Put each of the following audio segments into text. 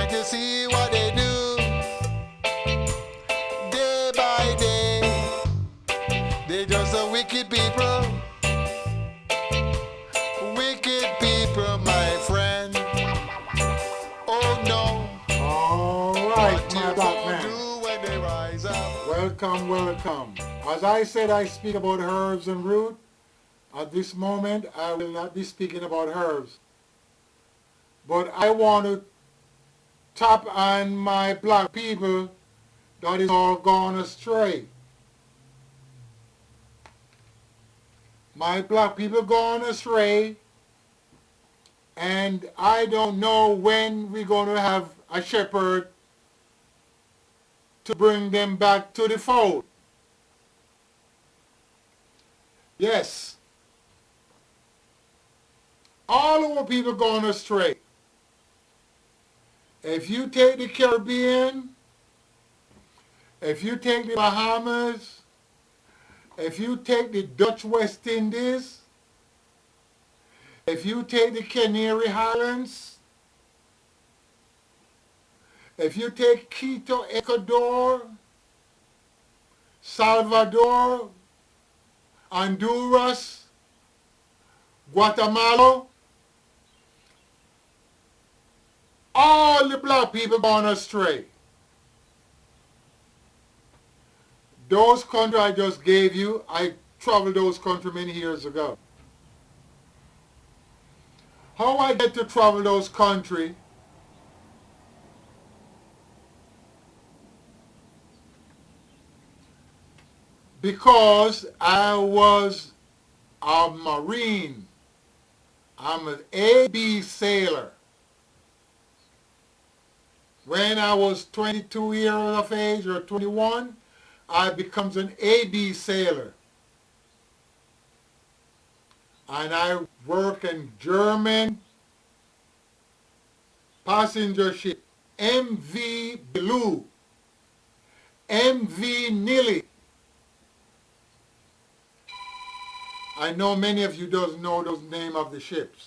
trying to see what they do day by day. They just a wicked people, my friend. Oh no. Alright, my black man. Do when they rise up. Welcome, welcome. As I said, I speak about herbs and root. At this moment, I will not be speaking about herbs. But I want to tap on my black people that is all gone astray. My black people gone astray, and I don't know when we're going to have a shepherd to bring them back to the fold. Yes, all our people gone astray. If you take the Caribbean, if you take the Bahamas, if you take the Dutch West Indies, if you take the Canary Islands, if you take Quito, Ecuador, Salvador, Honduras, Guatemala, all the black people gone astray. Those countries I just gave you, I traveled those countries many years ago. How I get to travel those countries? Because I was a Marine. I'm an A-B sailor. When I was 22 years of age or 21, I becomes an A-B sailor. And I work in German passenger ship, MV Blue, MV Nilly. I know many of you don't know those names of the ships.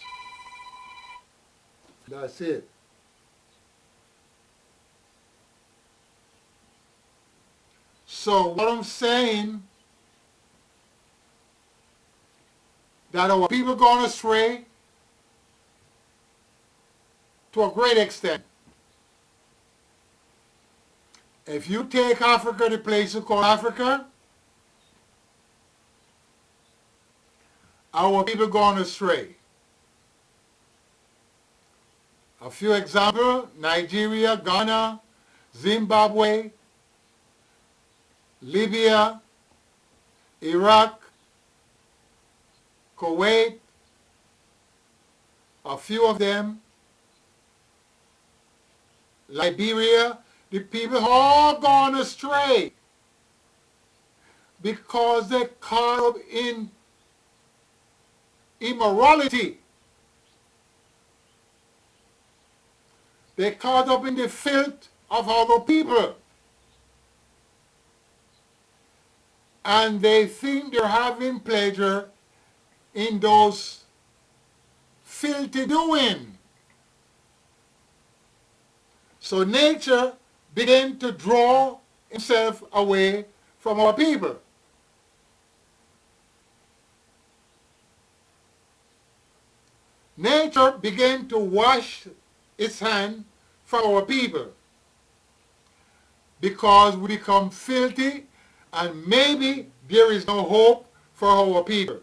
That's it. So what I'm saying, that our people gone astray to a great extent. If you take Africa, the place you call Africa, our people gone astray. A few examples: Nigeria, Ghana, Zimbabwe, Libya, Iraq, Kuwait, a few of them, Liberia, the people all gone astray because they caught up in immorality. They caught up in the filth of other people. And they think they're having pleasure in those filthy doing. So nature began to draw himself away from our people. Nature began to wash its hand from our people because we become filthy, and maybe there is no hope for our people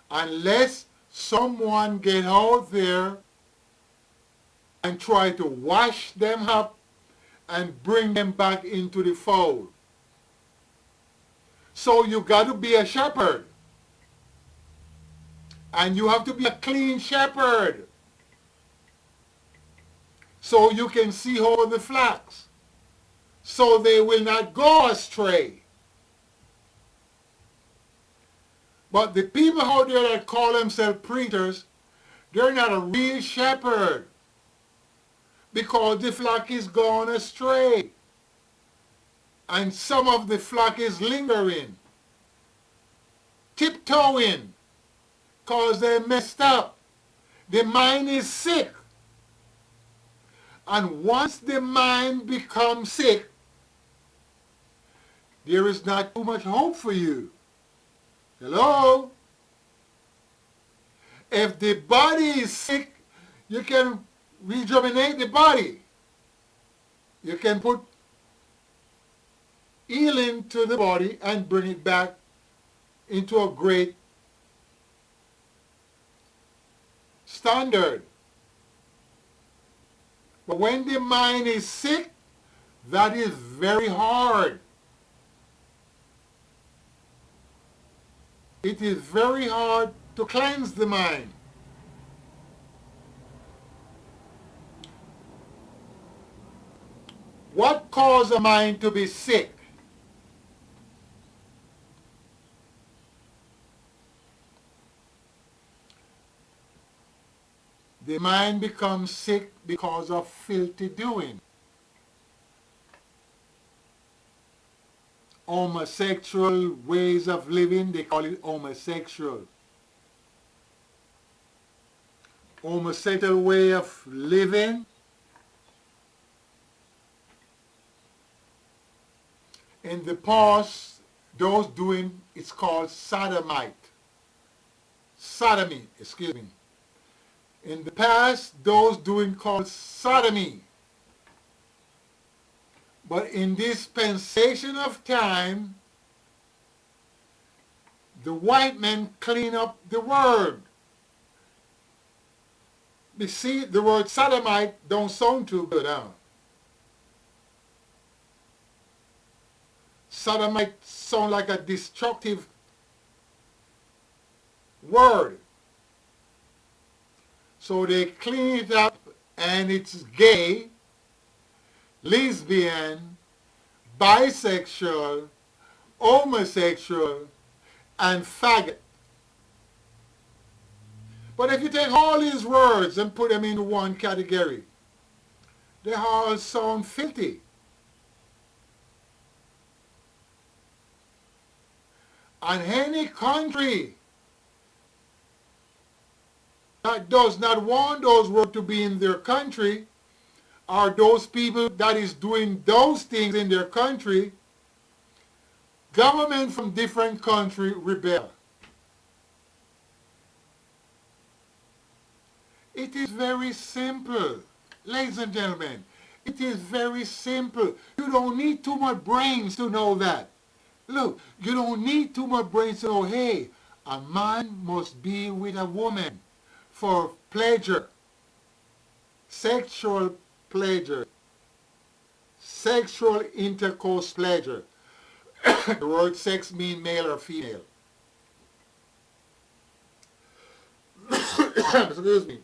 unless someone get out there and try to wash them up and bring them back into the fold. So you got to be a shepherd. And you have to be a clean shepherd so you can see over the flocks, so they will not go astray. But the people out there that call themselves preachers, they're not a real shepherd because the flock is gone astray. And some of the flock is lingering, tiptoeing, because they messed up. The mind is sick. And once the mind becomes sick, there is not too much hope for you. Hello? If the body is sick, you can rejuvenate the body. You can put healing to the body and bring it back into a great standard. But when the mind is sick, that is very hard. It is very hard to cleanse the mind. What causes a mind to be sick? The mind becomes sick because of filthy doing. Homosexual ways of living, they call it homosexual. Homosexual way of living. In the past, those doing, it's called sodomite. Sodomy, excuse me. In the past, those doing called sodomy. But in dispensation of time, the white men clean up the word. You see, the word sodomite don't sound too good, huh? Sodomite sound like a destructive word. So they clean it up and it's gay, lesbian, bisexual, homosexual, and faggot. But if you take all these words and put them in one category, they all sound filthy. And any country that does not want those words to be in their country, or those people that is doing those things in their country, government from different country rebel. It is very simple, ladies and gentlemen. It is very simple. You don't need too much brains to know that. Look, you don't need too much brains to know, hey, a man must be with a woman for pleasure, sexual pleasure, sexual intercourse pleasure. The word sex means male or female. Excuse me.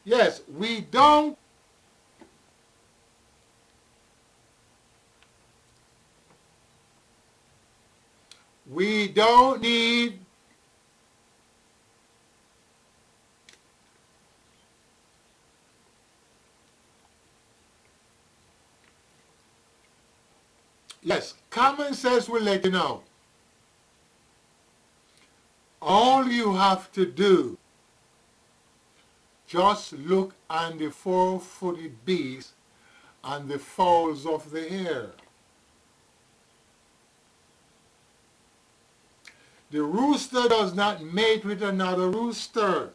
Yes, we don't need yes, common sense will let you know. All you have to do, just look on the four-footed beast and the fowls of the air. The rooster does not mate with another rooster.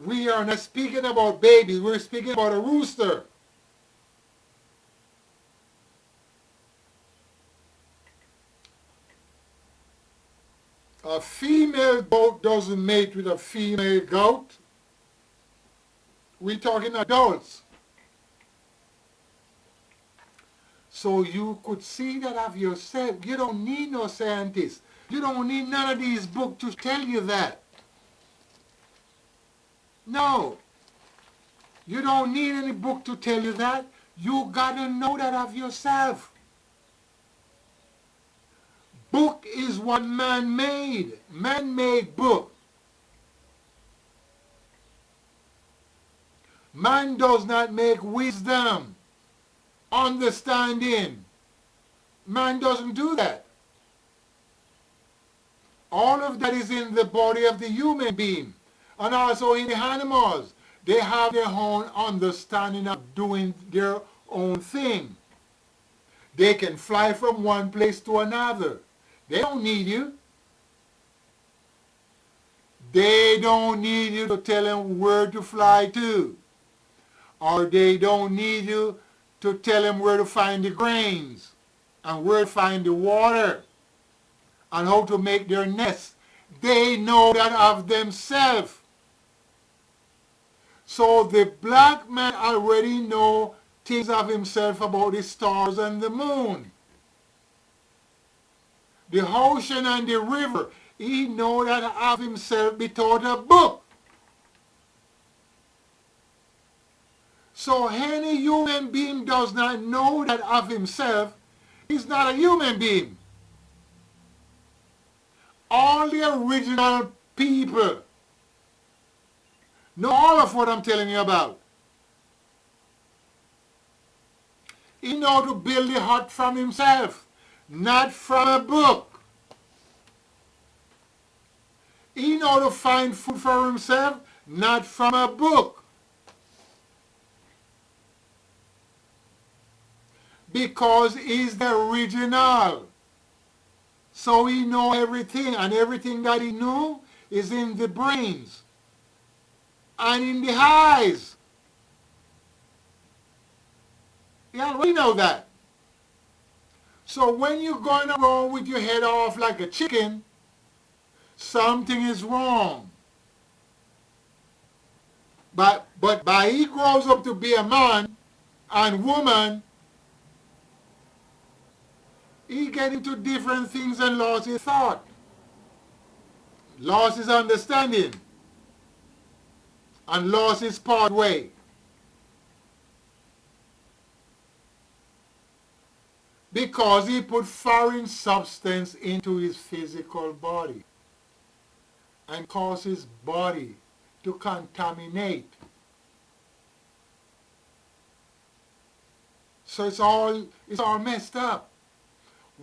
We are not speaking about babies, we're speaking about a rooster. A female goat doesn't mate with a female goat. We're talking adults. So you could see that of yourself. You don't need no scientist. You don't need none of these books to tell you that. No. You don't need any book to tell you that. You gotta know that of yourself. Book is what man made. Man-made book. Man does not make wisdom, understanding. Man doesn't do that. All of that is in the body of the human being and also in the animals. They have their own understanding of doing their own thing. They can fly from one place to another. They don't need you. They don't need you to tell them where to fly to. Or they don't need you to tell them where to find the grains and where to find the water and how to make their nest. They know that of themselves. So the black man already know things of himself about the stars and the moon, the ocean and the river. He know that of himself without a book. So any human being does not know that of himself, he's not a human being. All the original people know all of what I'm telling you about. He know to build the hut from himself, not from a book. He know to find food for himself, not from a book. Because he's the original. So he know everything, and everything that he know is in the brains and in the eyes. Yeah, we know that. So when you're going around with your head off like a chicken, something is wrong. But by he grows up to be a man and woman, he get into different things and lost his thought, lost his understanding, and lost his pathway. Because he put foreign substance into his physical body and caused his body to contaminate. So it's all messed up.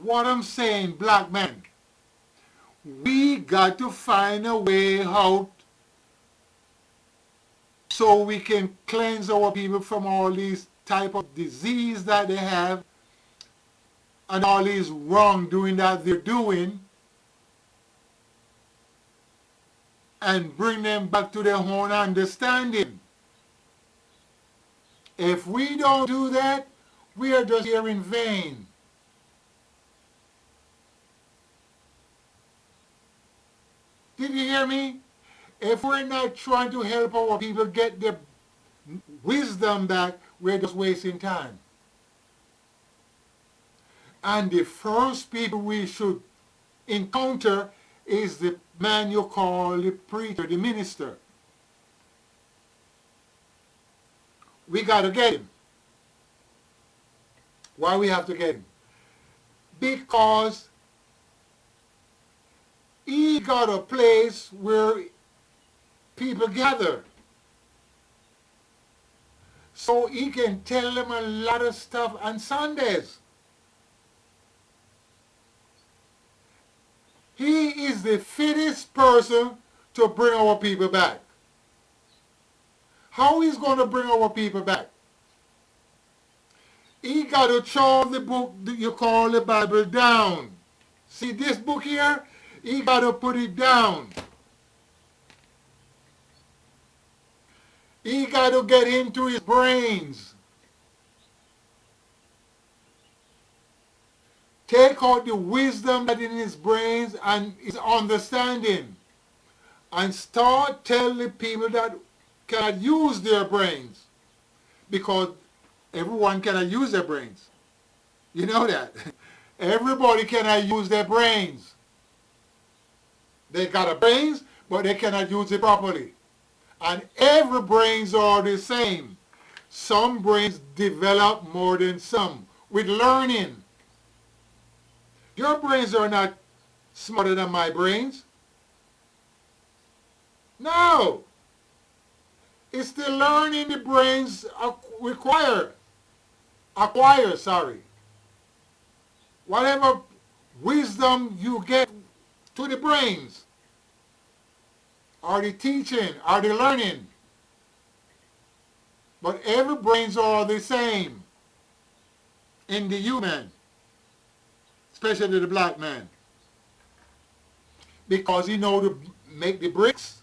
What I'm saying, black man, we got to find a way out so we can cleanse our people from all these type of disease that they have and all these wrongdoing that they're doing, and bring them back to their own understanding. If we don't do that, we are just here in vain. Did you hear me? If we're not trying to help our people get their wisdom back, we're just wasting time. And the first people we should encounter is the man you call the preacher, the minister. We got to get him. Why we have to get him? Because he got a place where people gather. So he can tell them a lot of stuff on Sundays. He is the fittest person to bring our people back. How he's going to bring our people back? He got to throw the book that you call the Bible down. See this book here? He got to put it down. He got to get into his brains. Take out the wisdom that is in his brains and his understanding, and start telling the people that cannot use their brains, because everyone cannot use their brains. You know that. Everybody cannot use their brains. They got a brains, but they cannot use it properly. And every brains are the same. Some brains develop more than some with learning. Your brains are not smarter than my brains. No. It's the learning the brains acquire. Whatever wisdom you get to the brains, or the teaching, or the learning. But every brains are the same in the human, especially the black man. Because he know to make the bricks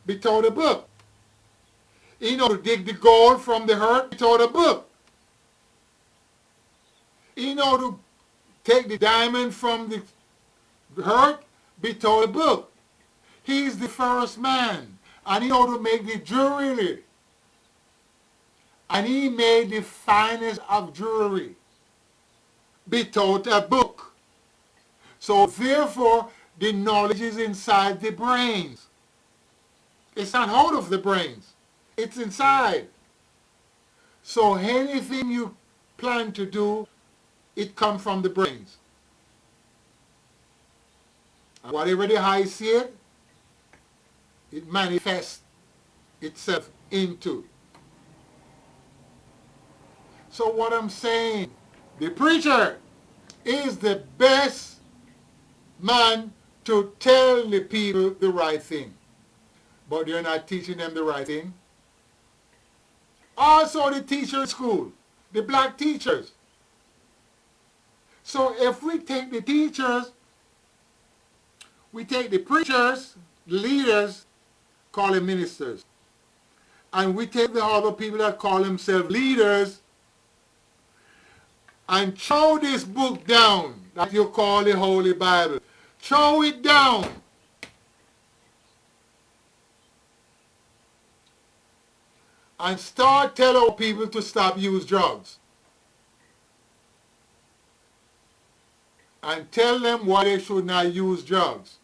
without a book. He know to dig the gold from the earth without a book. He know to take the diamond from the earth without a book. He's the first man. And he know to make the jewelry. And he made the finest of jewelry without a book. So therefore, the knowledge is inside the brains. It's not out of the brains. It's inside. So anything you plan to do, it comes from the brains. And whatever the eye see it, it manifests itself into. So what I'm saying, the preacher is the best man to tell the people the right thing. But you're not teaching them the right thing. Also the teacher in school, the black teachers. So if we take the teachers, we take the preachers, the leaders, call them ministers. And we take the other people that call themselves leaders and throw this book down that you call the Holy Bible. Throw it down. And start telling people to stop use drugs. And tell them why they should not use drugs.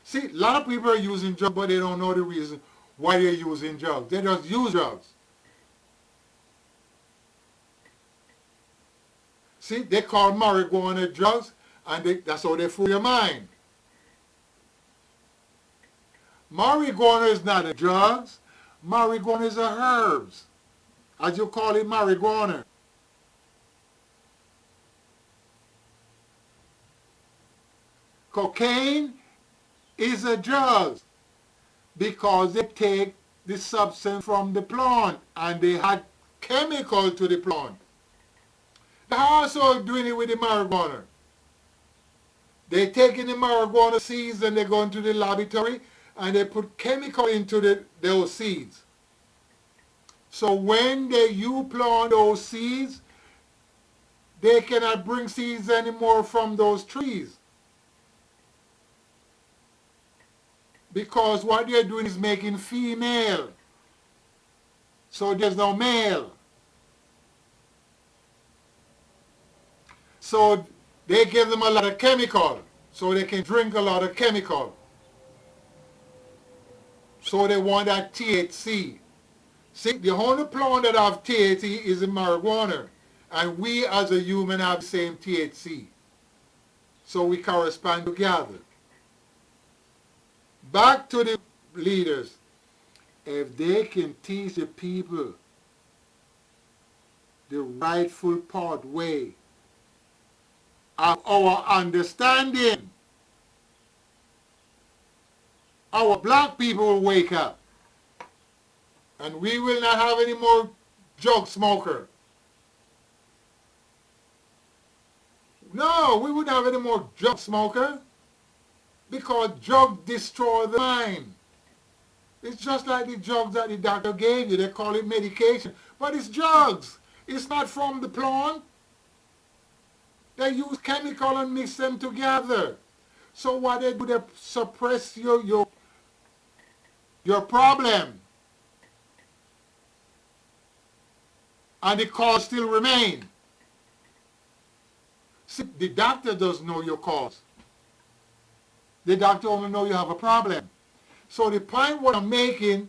See, a lot of people are using drugs, but they don't know the reason why they're using drugs. They just use drugs. See, they call marijuana drugs, and that's how they fool your mind. Marijuana is not a drugs. Marijuana is a herbs. As you call it, marijuana. Cocaine is a drug because they take the substance from the plant and they add chemical to the plant. They're also doing it with the marijuana. They're taking the marijuana seeds and they go into the laboratory and they put chemical into those seeds. So when you plant those seeds, they cannot bring seeds anymore from those trees. Because what they're doing is making female. So there's no male. So they give them a lot of chemical. So they can drink a lot of chemical. So they want that THC. See, the only plant that have THC is the marijuana. And we as a human have the same THC. So we correspond together. Back to the leaders. If they can teach the people the rightful pathway of our understanding, our black people will wake up. And we will not have any more drug smoker. No, we wouldn't have any more drug smoker. Because drugs destroy the mind. It's just like the drugs that the doctor gave you. They call it medication. But it's drugs. It's not from the plant. They use chemical and mix them together. So what they do, they suppress your problem. And the cause still remain. See, the doctor doesn't know your cause. The doctor only knows you have a problem. So the point what I'm making,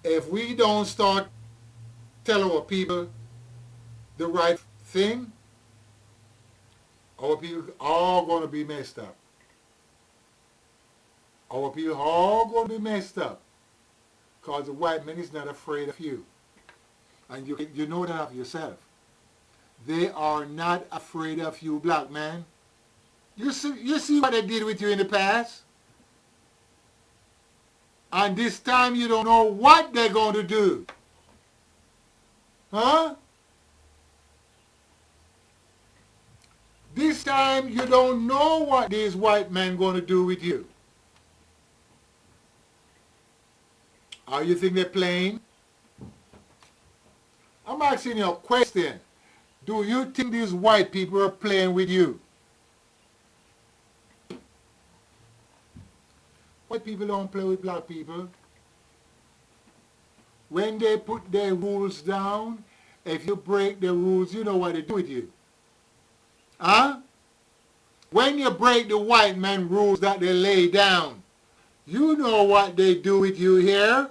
if we don't start telling our people the right thing, our people are going to be messed up. Our people are all going to be messed up. Because the white man is not afraid of you. And you know that of yourself. They are not afraid of you, black man. You see what they did with you in the past? And this time you don't know what they're going to do. Huh? This time you don't know what these white men going to do with you. Or you think they're playing? I'm asking you a question. Do you think these white people are playing with you? White people don't play with black people. When they put their rules down, if you break the rules, you know what they do with you. Huh? When you break the white man rules that they lay down, you know what they do with you here.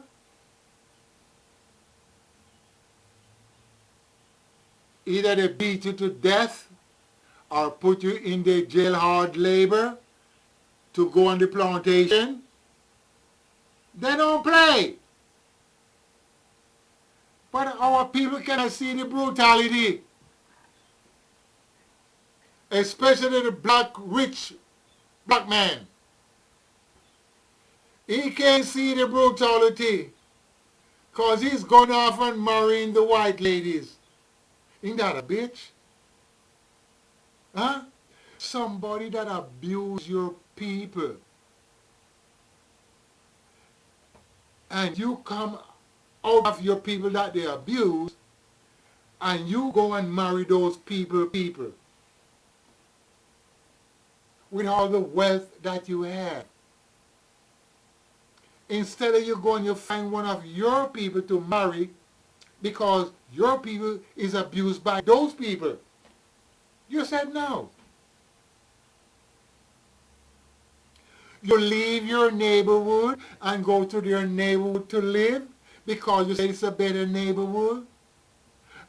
Either they beat you to death or put you in the jail hard labor to go on the plantation. They don't play. But our people cannot see the brutality. Especially the black, rich black man. He can't see the brutality because he's gone off and marrying the white ladies. Ain't that a bitch? Huh? Somebody that abuse your people. And you come out of your people that they abuse and you go and marry those people with all the wealth that you have. Instead of you going, you find one of your people to marry because your people is abused by those people. You said no. You leave your neighborhood and go to their neighborhood to live because you say it's a better neighborhood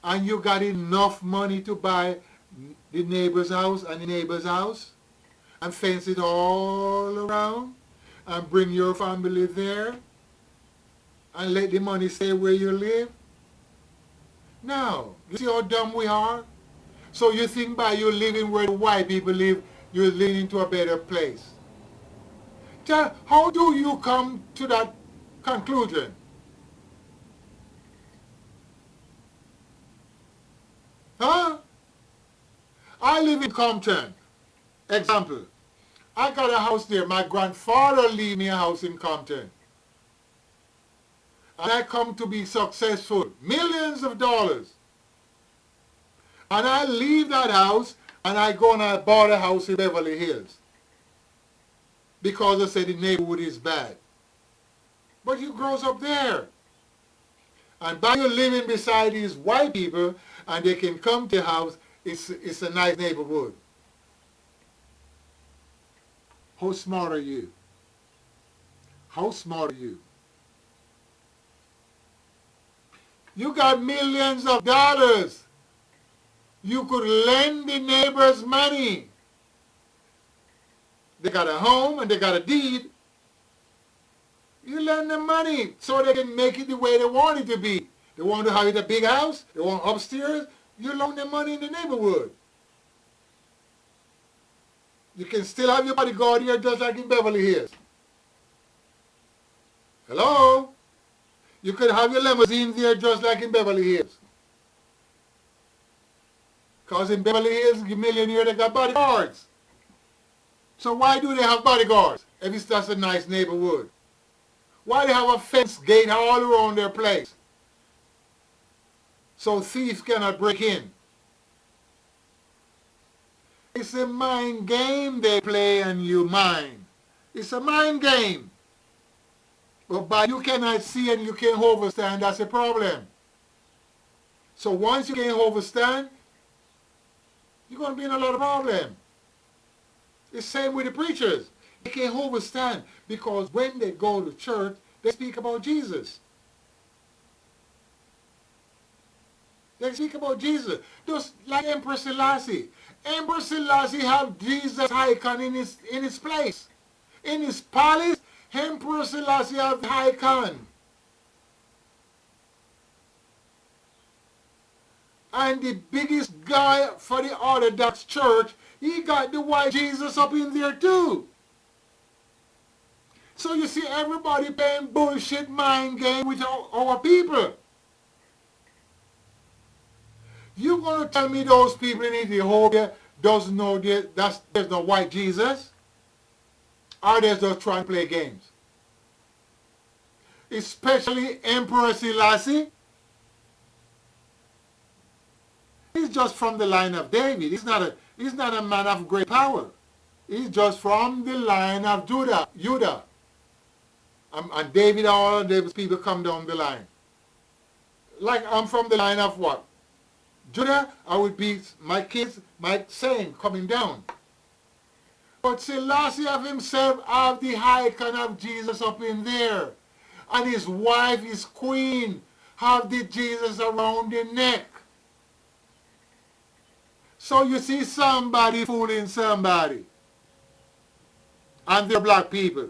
and you got enough money to buy the neighbor's house and the neighbor's house and fence it all around and bring your family there and let the money stay where you live. No. You see how dumb we are? So you think by you living where the white people live, you're living into a better place. How do you come to that conclusion? Huh? I live in Compton. Example. I got a house there. My grandfather leave me a house in Compton. And I come to be successful. Millions of dollars. And I leave that house and I go and I bought a house in Beverly Hills. Because I said the neighborhood is bad. But you grows up there. And by you living beside these white people and they can come to your house, it's a nice neighborhood. How smart are you? How smart are you? You got millions of dollars. You could lend the neighbors money. They got a home and they got a deed. You lend them money so they can make it the way they want it to be. They want to have it a big house. They want upstairs. You loan them money in the neighborhood. You can still have your bodyguard here just like in Beverly Hills. Hello? You could have your limousine there just like in Beverly Hills. Because in Beverly Hills, the millionaire, they got bodyguards. So why do they have bodyguards if it's just a nice neighborhood? Why they have a fence gate all around their place? So thieves cannot break in. It's a mind game they play and you mind. It's a mind game. But by you cannot see and you can't overstand, that's a problem. So once you can't overstand, you're going to be in a lot of problem. It's the same with the preachers. They can't overstand because when they go to church, they speak about Jesus. They speak about Jesus. Just like Emperor Selassie. Emperor Selassie have Jesus icon in his place. In his palace, Emperor Selassie have the icon. And the biggest guy for the Orthodox Church, he got the white Jesus up in there too. So you see everybody playing bullshit mind game with our people. You gonna tell me those people in Ethiopia doesn't know there's no white Jesus? Or they're just trying to play games? Especially Emperor Selassie. He's just from the line of David. He's not a man of great power. He's just from the line of Judah. And David, all of David's people come down the line. Like I'm from the line of what? Judah, I would be my kids, my same coming down. But Selassie of himself have the icon of Jesus up in there. And his wife, his queen, have the Jesus around the neck. So you see somebody fooling somebody. And they're black people.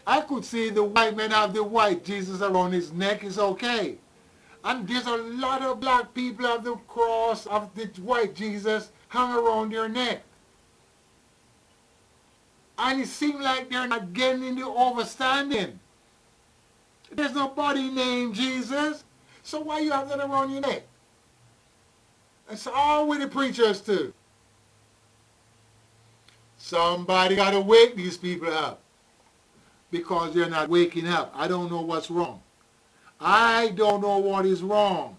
I could see the white man have the white Jesus around his neck, it's okay. And there's a lot of black people have the cross of the white Jesus hung around their neck. And it seems like they're not getting in the overstanding. There's nobody named Jesus. So why you have that around your neck? It's all with the preachers too. Somebody got to wake these people up. Because they're not waking up. I don't know what's wrong. I don't know what is wrong.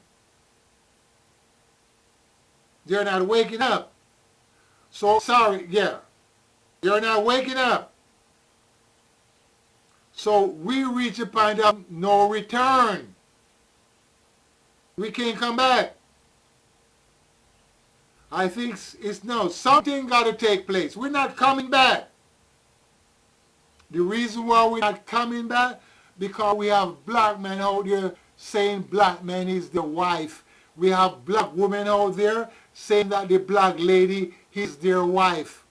They're not waking up. So, sorry, yeah. They're not waking up. So, we reach a point of no return. We can't come back. I think it's no. Something got to take place. We're not coming back. The reason why we're not coming back, because we have black men out there saying black man is the wife. We have black women out there saying that the black lady is their wife.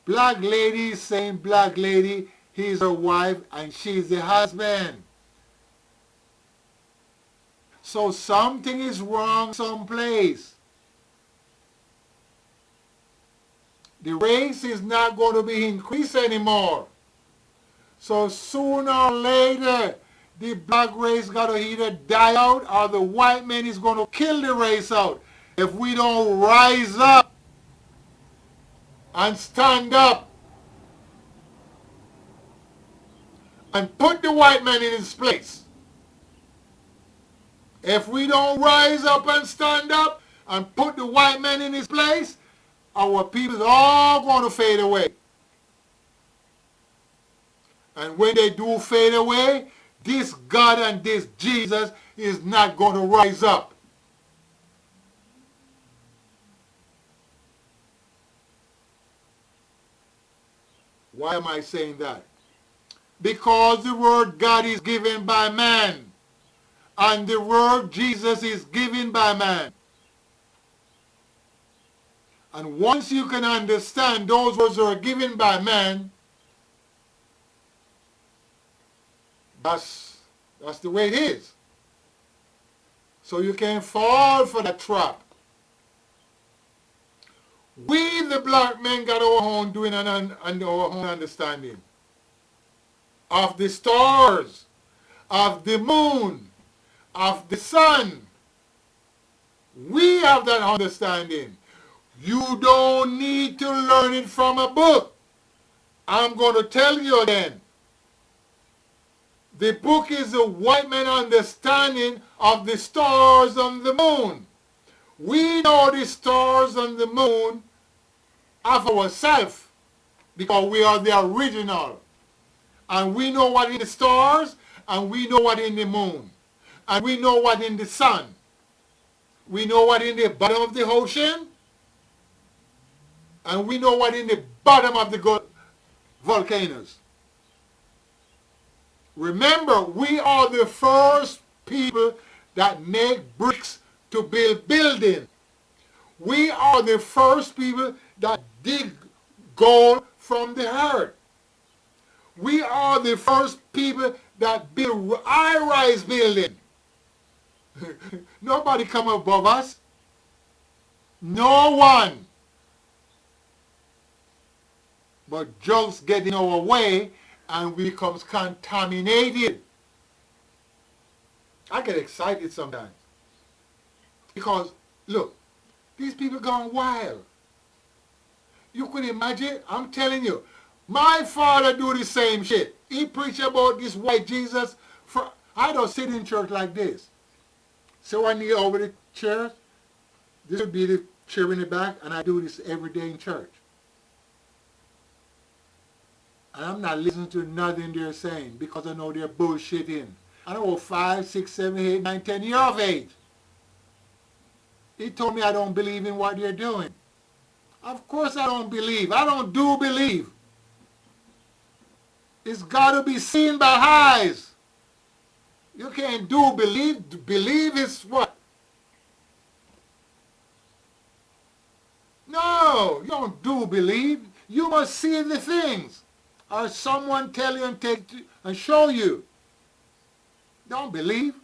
Black lady saying black lady, he's her wife and she's the husband. So something is wrong someplace. The race is not going to be increased anymore. So sooner or later, the black race got to either die out or the white man is going to kill the race out. If we don't rise up and stand up and put the white man in his place. If we don't rise up and stand up and put the white man in his place, our people are all going to fade away. And when they do fade away, this God and this Jesus is not going to rise up. Why am I saying that? Because the word God is given by man. And the word Jesus is given by man. And once you can understand those words are given by man, that's the way it is. So you can fall for that trap. We, the black men, got our own doing and our own understanding of the stars, of the moon, of the sun. We have that understanding. You don't need to learn it from a book. I'm going to tell you again. The book is the white man understanding of the stars and the moon. We know the stars and the moon of ourselves because we are the original. And we know what in the stars and we know what in the moon. And we know what in the sun. We know what in the bottom of the ocean. And we know what in the bottom of the volcanoes. Remember, we are the first people that make bricks to build buildings. We are the first people that dig gold from the earth. We are the first people that build high-rise buildings. Nobody come above us. No one. but drugs get in our way and we becomes contaminated. I get excited sometimes because, look, these people gone wild. You could imagine, I'm telling you, my father do the same shit. He preach about this white Jesus. I don't sit in church like this. So I kneel over the chair. This would be the chair in the back, and I do this every day in church. And I'm not listening to nothing they're saying because I know they're bullshitting. I know 5, 6, 7, 8, 9, 10 years of age. He told me I don't believe in what they're doing. Of course I don't believe. I don't do believe. It's got to be seen by eyes. You can't do believe. Believe is what? No, you don't do believe. You must see the things. Or someone tell you and take and show you. Don't believe.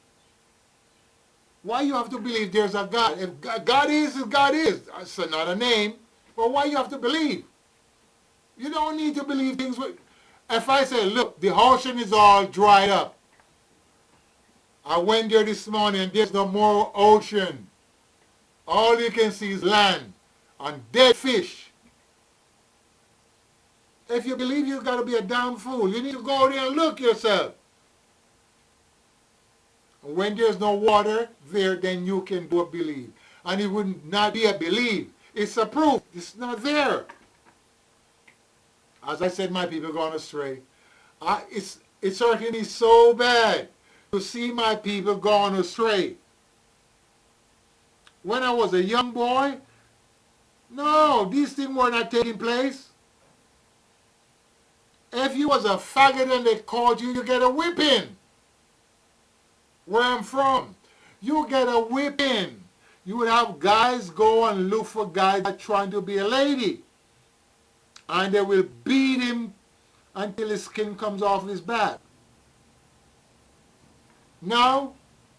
Why you have to believe there's a God? If God is, God is. That's another name. But why you have to believe? You don't need to believe things. If I say, look, the ocean is all dried up. I went there this morning and there's no more ocean. All you can see is land and dead fish. If you believe, you've got to be a damn fool. You need to go there and look yourself. When there's no water there, then you can do a believe. And it would not be a believe. It's a proof. It's not there. As I said, my people gone astray. It's hurting me so bad to see my people gone astray. When I was a young boy, no, these things were not taking place. If you was a faggot and they called you, you get a whipping. Where I'm from, you get a whipping. You would have guys go and look for guys that are trying to be a lady. And they will beat him until his skin comes off his back. Now,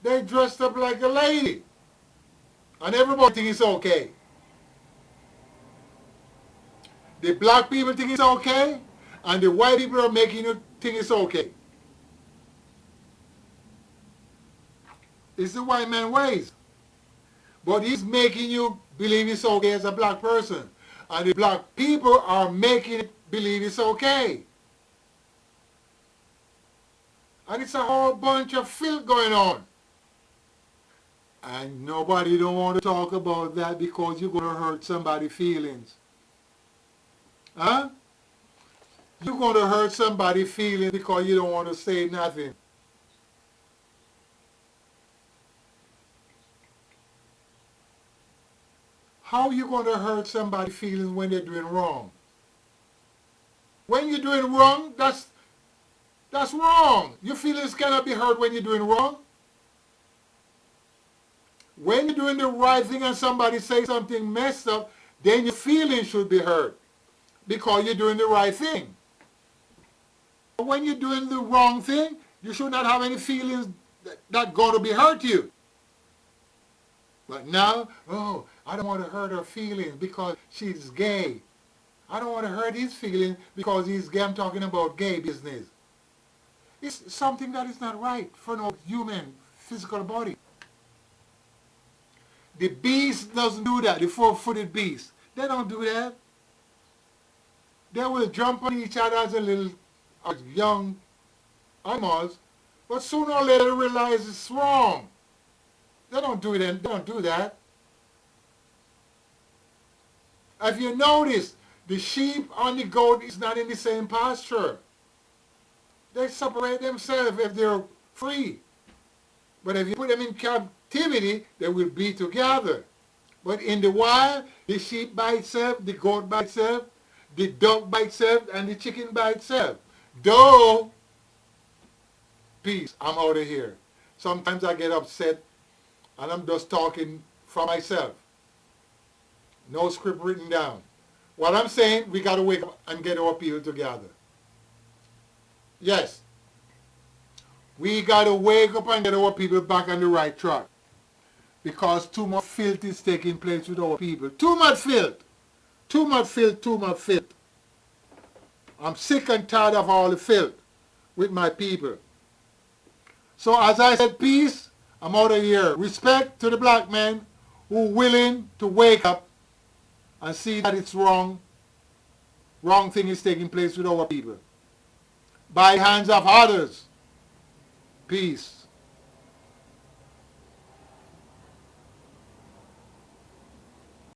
they dressed up like a lady. And everybody thinks it's okay. The black people think it's okay, and the white people are making you think it's okay. It's the white man ways. But he's making you believe it's okay as a black person. And the black people are making it believe it's okay. And it's a whole bunch of filth going on. And nobody don't want to talk about that because you're going to hurt somebody's feelings. Huh? You're going to hurt somebody's feelings because you don't want to say nothing. How are you going to hurt somebody's feelings when they're doing wrong? When you're doing wrong, that's wrong. Your feelings cannot be hurt when you're doing wrong. When you're doing the right thing and somebody says something messed up, then your feelings should be hurt because you're doing the right thing. But when you're doing the wrong thing, you should not have any feelings that going to be hurt you. But now, oh, I don't want to hurt her feelings because she's gay. I don't want to hurt his feelings because he's gay. I'm talking about gay business. It's something that is not right for no human physical body. The beast doesn't do that, the four-footed beast. They don't do that. They will jump on each other as young animals, but sooner or later they realize it's wrong. They don't do that. They don't do that. If you notice, the sheep and the goat is not in the same pasture. They separate themselves if they're free. But if you put them in captivity, they will be together. But in the wild, the sheep by itself, the goat by itself, the duck by itself, and the chicken by itself. Though, peace, I'm out of here. Sometimes I get upset and I'm just talking for myself. No script written down. What I'm saying, we got to wake up and get our people together. Yes. We got to wake up and get our people back on the right track. Because too much filth is taking place with our people. Too much filth. Too much filth, too much filth. I'm sick and tired of all the filth with my people. So as I said, peace, I'm out of here. Respect to the black men who are willing to wake up and see that it's wrong. Wrong thing is taking place with our people. By the hands of others. Peace.